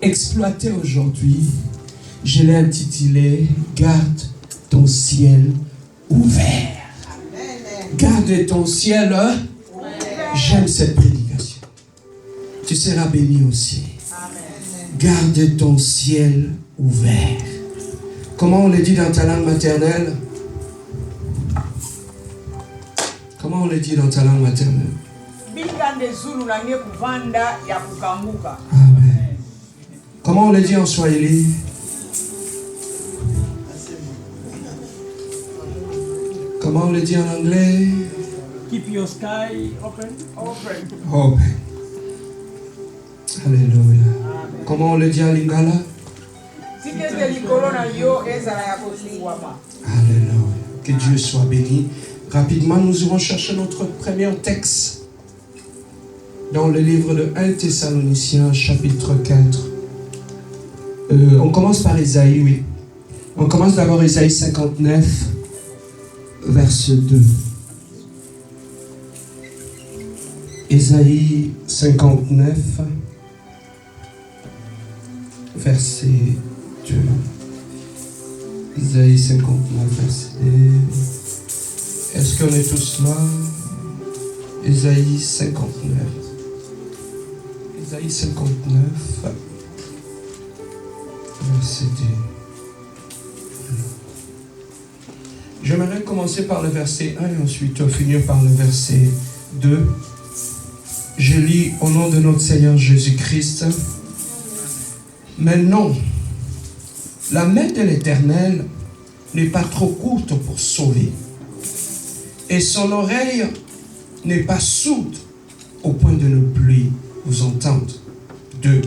exploiter aujourd'hui. Je l'ai intitulé « Garde ton ciel ouvert ». Garde ton ciel ouvert. J'aime cette prédication. Tu seras béni aussi. Garde ton ciel ouvert. Comment on le dit dans ta langue maternelle? Comment on le dit dans ta langue maternelle? Amen. Comment on le dit en Swahili? Comment on le dit en anglais? Keep your sky open. Open. Alléluia. Comment on le dit en lingala? Alléluia. Que Dieu soit béni. Rapidement, nous irons chercher notre premier texte dans le livre de 1 Thessaloniciens, chapitre 4. On commence par Ésaïe, oui. On commence d'abord Ésaïe 59, verset 2. Ésaïe 59, verset 2. Ésaïe 59, verset 2. Est-ce qu'on est tous là? Ésaïe 59. Ésaïe 59, verset 2. J'aimerais commencer par le verset 1 et ensuite finir par le verset 2. Je lis au nom de notre Seigneur Jésus-Christ. Mais non, la main de l'Éternel n'est pas trop courte pour sauver, et son oreille n'est pas sourde au point de ne plus vous entendre. 2.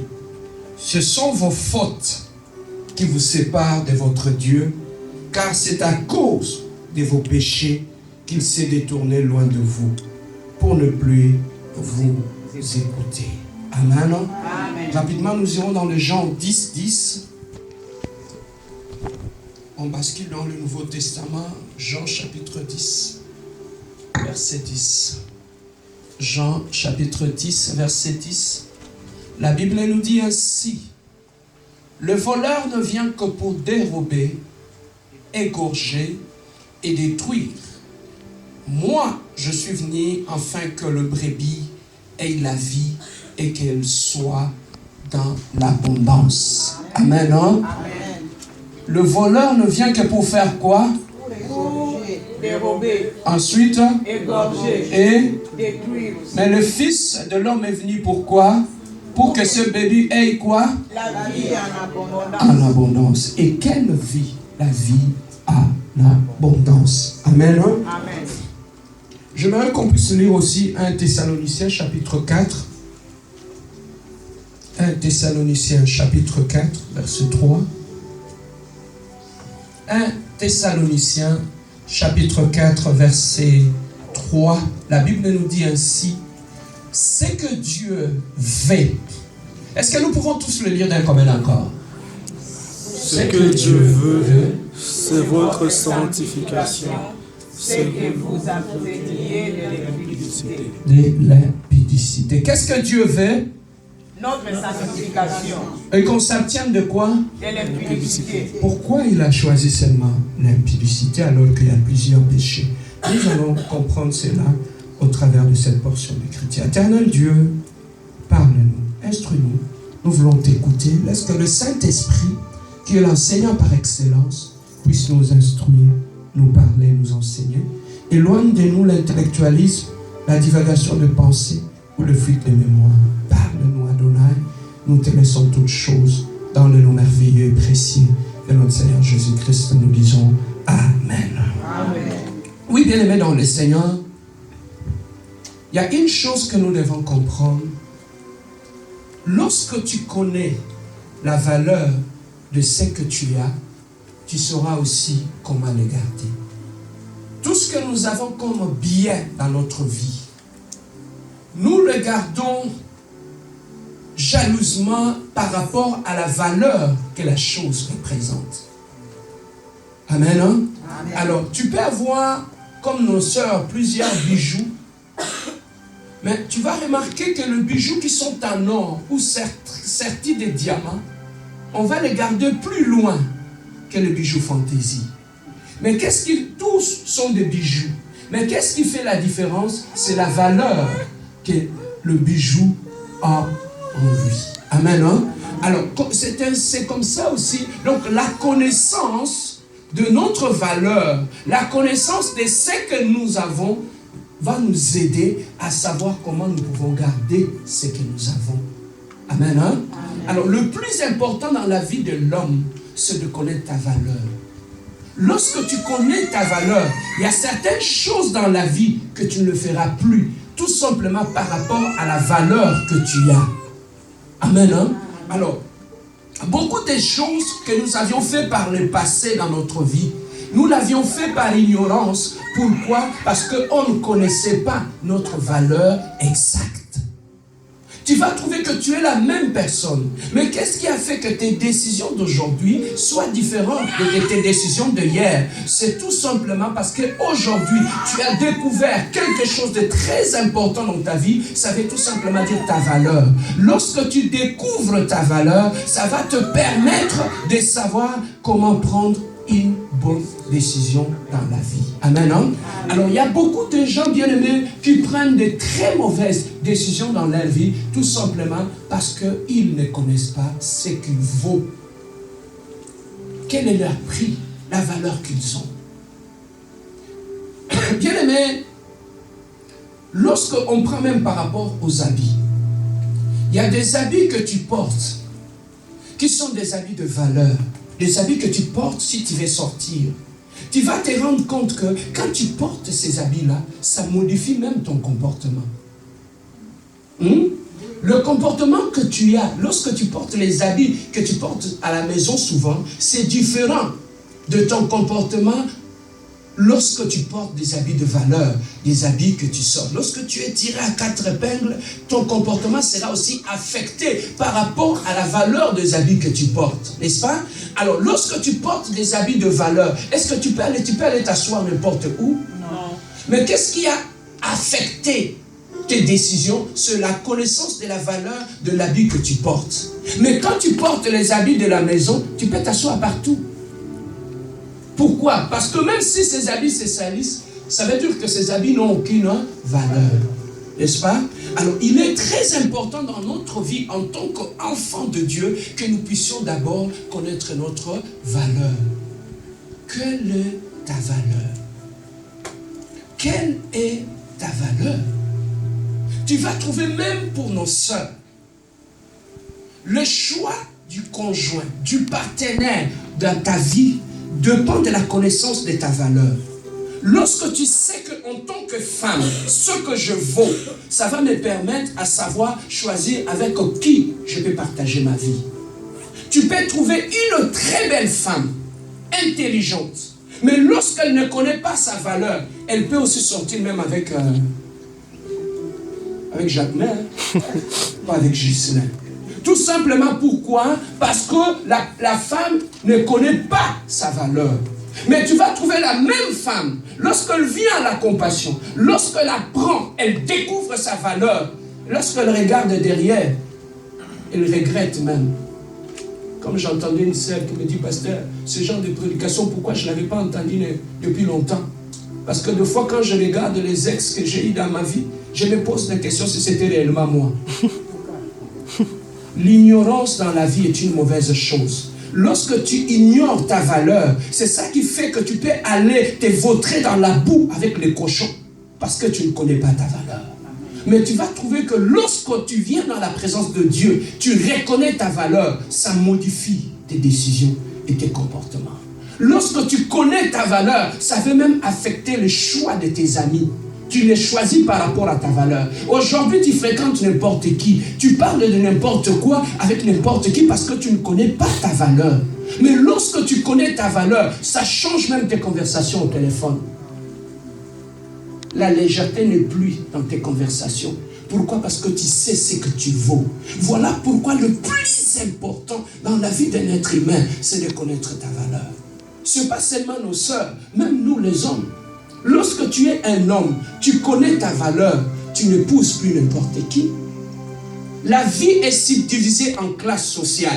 Ce sont vos fautes qui vous séparent de votre Dieu, car c'est à cause de vos péchés qu'il s'est détourné loin de vous, pour ne plus vous écouter. Amen. Amen. Rapidement, nous irons dans le Jean 10, 10. On bascule dans le Nouveau Testament, Jean chapitre 10, verset 10. Jean chapitre 10, verset 10. La Bible nous dit ainsi: le voleur ne vient que pour dérober, égorger et détruire. Moi, je suis venu afin que le brebis ait la vie et qu'elle soit dans l'abondance. Amen. Hein? Amen. Le voleur ne vient que pour faire quoi? Pour dérober. Ensuite, égorger et détruire. Mais le Fils de l'homme est venu pourquoi? Pour que ce bébé ait quoi? La vie en abondance. En abondance. Et quelle vie? La vie en abondance. Amen. Hein? Amen. J'aimerais qu'on puisse lire aussi 1 Thessaloniciens chapitre 4. 1 Thessaloniciens chapitre 4, verset 3. 1 Thessaloniciens chapitre 4, verset 3. La Bible nous dit ainsi: c'est que Dieu veut. Est-ce que nous pouvons tous le lire d'un commun accord? Ce que Dieu veut, c'est votre sanctification. C'est que vous appreniez de l'impudicité. De l'impudicité. Qu'est-ce que Dieu veut? Notre sanctification. Et qu'on s'abstienne de quoi? De l'impudicité. Pourquoi il a choisi seulement l'impudicité alors qu'il y a plusieurs péchés? Nous allons comprendre cela au travers de cette portion d'écriture. Éternel Dieu, parle-nous, instruis-nous. Nous voulons t'écouter. Laisse que le Saint-Esprit, qui est l'enseignant par excellence, puisse nous instruire, nous parler, nous enseigner. Éloigne de nous l'intellectualisme, la divagation de pensée ou le fuite de mémoire. Parle-nous, Adonai. Nous te laissons toutes choses dans le nom merveilleux et précieux de notre Seigneur Jésus-Christ. Nous disons Amen. Amen. Oui, bien-aimés dans le Seigneur, il y a une chose que nous devons comprendre. Lorsque tu connais la valeur de ce que tu as, tu sauras aussi comment le garder. Tout ce que nous avons comme bien dans notre vie, nous le gardons jalousement par rapport à la valeur que la chose représente. Amen. Hein? Amen. Alors, tu peux avoir, comme nos sœurs, plusieurs bijoux, Mais tu vas remarquer que les bijoux qui sont en or ou sertis de diamants, on va les garder plus loin que les bijoux fantaisie. Mais qu'est-ce qui... Tous sont des bijoux. Mais qu'est-ce qui fait la différence? C'est la valeur que le bijou a en lui. Amen. Hein? Alors, c'est comme ça aussi. Donc, la connaissance de notre valeur, la connaissance de ce que nous avons, va nous aider à savoir comment nous pouvons garder ce que nous avons. Amen. Hein? Amen. Alors, le plus important dans la vie de l'homme, c'est de connaître ta valeur. Lorsque tu connais ta valeur, il y a certaines choses dans la vie que tu ne feras plus, tout simplement par rapport à la valeur que tu as. Amen. Hein? Alors, beaucoup de choses que nous avions fait par le passé dans notre vie, nous l'avions fait par ignorance. Pourquoi? Parce qu'on ne connaissait pas notre valeur exacte. Tu vas trouver que tu es la même personne. Mais qu'est-ce qui a fait que tes décisions d'aujourd'hui soient différentes de tes décisions de hier? C'est tout simplement parce qu'aujourd'hui, tu as découvert quelque chose de très important dans ta vie. Ça veut tout simplement dire ta valeur. Lorsque tu découvres ta valeur, ça va te permettre de savoir comment prendre une bonne décision dans la vie. Amen. Hein? Alors, il y a beaucoup de gens bien-aimés qui prennent de très mauvaises décisions dans leur vie, tout simplement parce qu'ils ne connaissent pas ce qu'il vaut. Quel est leur prix, la valeur qu'ils ont. Bien-aimés, lorsqu'on prend même par rapport aux habits, il y a des habits que tu portes qui sont des habits de valeur. Les habits que tu portes si tu veux sortir. Tu vas te rendre compte que quand tu portes ces habits-là, ça modifie même ton comportement. Le comportement que tu as lorsque tu portes les habits que tu portes à la maison souvent, c'est différent de ton comportement lorsque tu portes des habits de valeur, des habits que tu sors. Lorsque tu es tiré à 4 épingles, ton comportement sera aussi affecté par rapport à la valeur des habits que tu portes, n'est-ce pas? Alors, lorsque tu portes des habits de valeur, est-ce que tu peux aller t'asseoir n'importe où? Non. Mais qu'est-ce qui a affecté tes décisions? C'est la connaissance de la valeur de l'habit que tu portes. Mais quand tu portes les habits de la maison, tu peux t'asseoir partout. Pourquoi? Parce que même si ces habits se salissent, ça veut dire que ces habits n'ont aucune valeur. N'est-ce pas? Alors, il est très important dans notre vie, en tant qu'enfant de Dieu, que nous puissions d'abord connaître notre valeur. Quelle est ta valeur? Quelle est ta valeur? Tu vas trouver même pour nos sœurs, le choix du conjoint, du partenaire dans ta vie, dépend de la connaissance de ta valeur. Lorsque tu sais qu'en tant que femme, ce que je vaux, ça va me permettre à savoir choisir avec qui je peux partager ma vie. Tu peux trouver une très belle femme, intelligente, mais lorsqu'elle ne connaît pas sa valeur, elle peut aussi sortir même avec Jacquemin, pas avec Ghislain. Tout simplement pourquoi? Parce que la femme ne connaît pas sa valeur. Mais tu vas trouver la même femme, lorsqu'elle vient à la compassion, lorsqu'elle apprend, elle découvre sa valeur. Lorsqu'elle regarde derrière, elle regrette même. Comme j'entendais une sœur qui me dit, pasteur, ce genre de prédication, pourquoi je ne l'avais pas entendu depuis longtemps? Parce que des fois, quand je regarde les ex que j'ai eu dans ma vie, je me pose la question si c'était réellement moi. L'ignorance dans la vie est une mauvaise chose. Lorsque tu ignores ta valeur, c'est ça qui fait que tu peux aller te vautrer dans la boue avec les cochons. Parce que tu ne connais pas ta valeur. Mais tu vas trouver que lorsque tu viens dans la présence de Dieu, tu reconnais ta valeur, ça modifie tes décisions et tes comportements. Lorsque tu connais ta valeur, ça peut même affecter le choix de tes amis. Tu les choisis par rapport à ta valeur. Aujourd'hui, tu fréquentes n'importe qui. Tu parles de n'importe quoi avec n'importe qui parce que tu ne connais pas ta valeur. Mais lorsque tu connais ta valeur, ça change même tes conversations au téléphone. La légèreté n'est plus dans tes conversations. Pourquoi? Parce que tu sais ce que tu vaux. Voilà pourquoi le plus important dans la vie d'un être humain, c'est de connaître ta valeur. Ce n'est pas seulement nos sœurs, même nous les hommes. Lorsque tu es un homme, tu connais ta valeur, tu tu n'épouses plus n'importe qui. La vie est subdivisée en classes sociales.